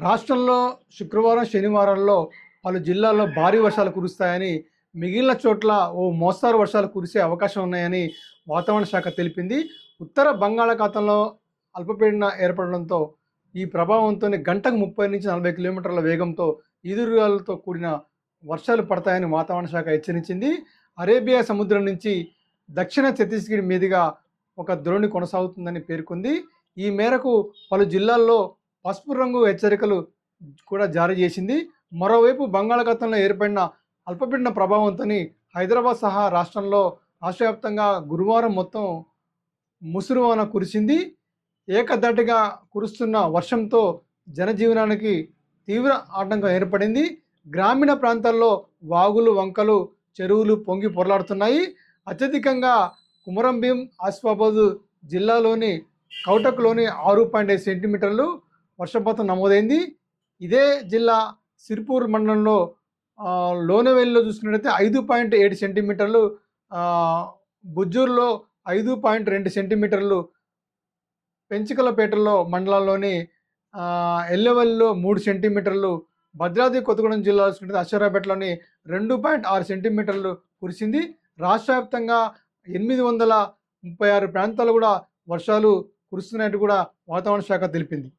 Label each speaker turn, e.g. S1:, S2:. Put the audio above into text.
S1: రాష్ట్రంలో శుక్రవారం, శనివారాల్లో పలు జిల్లాల్లో భారీ వర్షాలు కురుస్తాయని, మిగిలిన చోట్ల ఓ మోస్తరు వర్షాలు కురిసే అవకాశం ఉన్నాయని వాతావరణ శాఖ తెలిపింది. ఉత్తర బంగాళాఖాతంలో అల్పపీడనం ఏర్పడడంతో ఈ ప్రభావంతోనే గంటకు 30-40 కిలోమీటర్ల వేగంతో ఈదురుగాలులతో కూడిన వర్షాలు పడతాయని వాతావరణ శాఖ హెచ్చరించింది. అరేబియా సముద్రం నుంచి దక్షిణ ఛత్తీస్గఢ్ మీదుగా ఒక ద్రోణి కొనసాగుతుందని పేర్కొంది. ఈ మేరకు పలు జిల్లాల్లో పసుపు రంగు హెచ్చరికలు కూడా జారీ చేసింది. మరోవైపు బంగాళాఖాతంలో ఏర్పడిన అల్పపీడన ప్రభావంతో హైదరాబాద్ సహా రాష్ట్ర వ్యాప్తంగా గురువారం మొత్తం ముసురువాన కురిసింది. ఏకధాటిగా కురుస్తున్న వర్షంతో జనజీవనానికి తీవ్ర ఆటంకం ఏర్పడింది. గ్రామీణ ప్రాంతాల్లో వాగులు, వంకలు, చెరువులు పొంగి పొరలాడుతున్నాయి. అత్యధికంగా కుమరంభీం, ఆసిఫాబాద్ జిల్లాలోని కౌటక్లోని 6.5 సెంటీమీటర్లు వర్షపాతం నమోదైంది. ఇదే జిల్లా సిర్పూర్ మండలంలో లోనెవెల్లో చూసుకున్నట్లయితే 5.7 సెంటీమీటర్లు, బుజ్జూరులో 5.2 సెంటీమీటర్లు, పెంచికలపేటలో మండలంలోని ఎల్లవెల్లిలో 3 సెంటీమీటర్లు, భద్రాద్రి కొత్తగూడెం జిల్లా చూసుకుంటే అశ్వరాపేటలోని 2.6 సెంటీమీటర్లు కురిసింది. రాష్ట్ర వ్యాప్తంగా 836 ప్రాంతాలు కూడా వర్షాలు కురుస్తున్నట్టు కూడా వాతావరణ శాఖ తెలిపింది.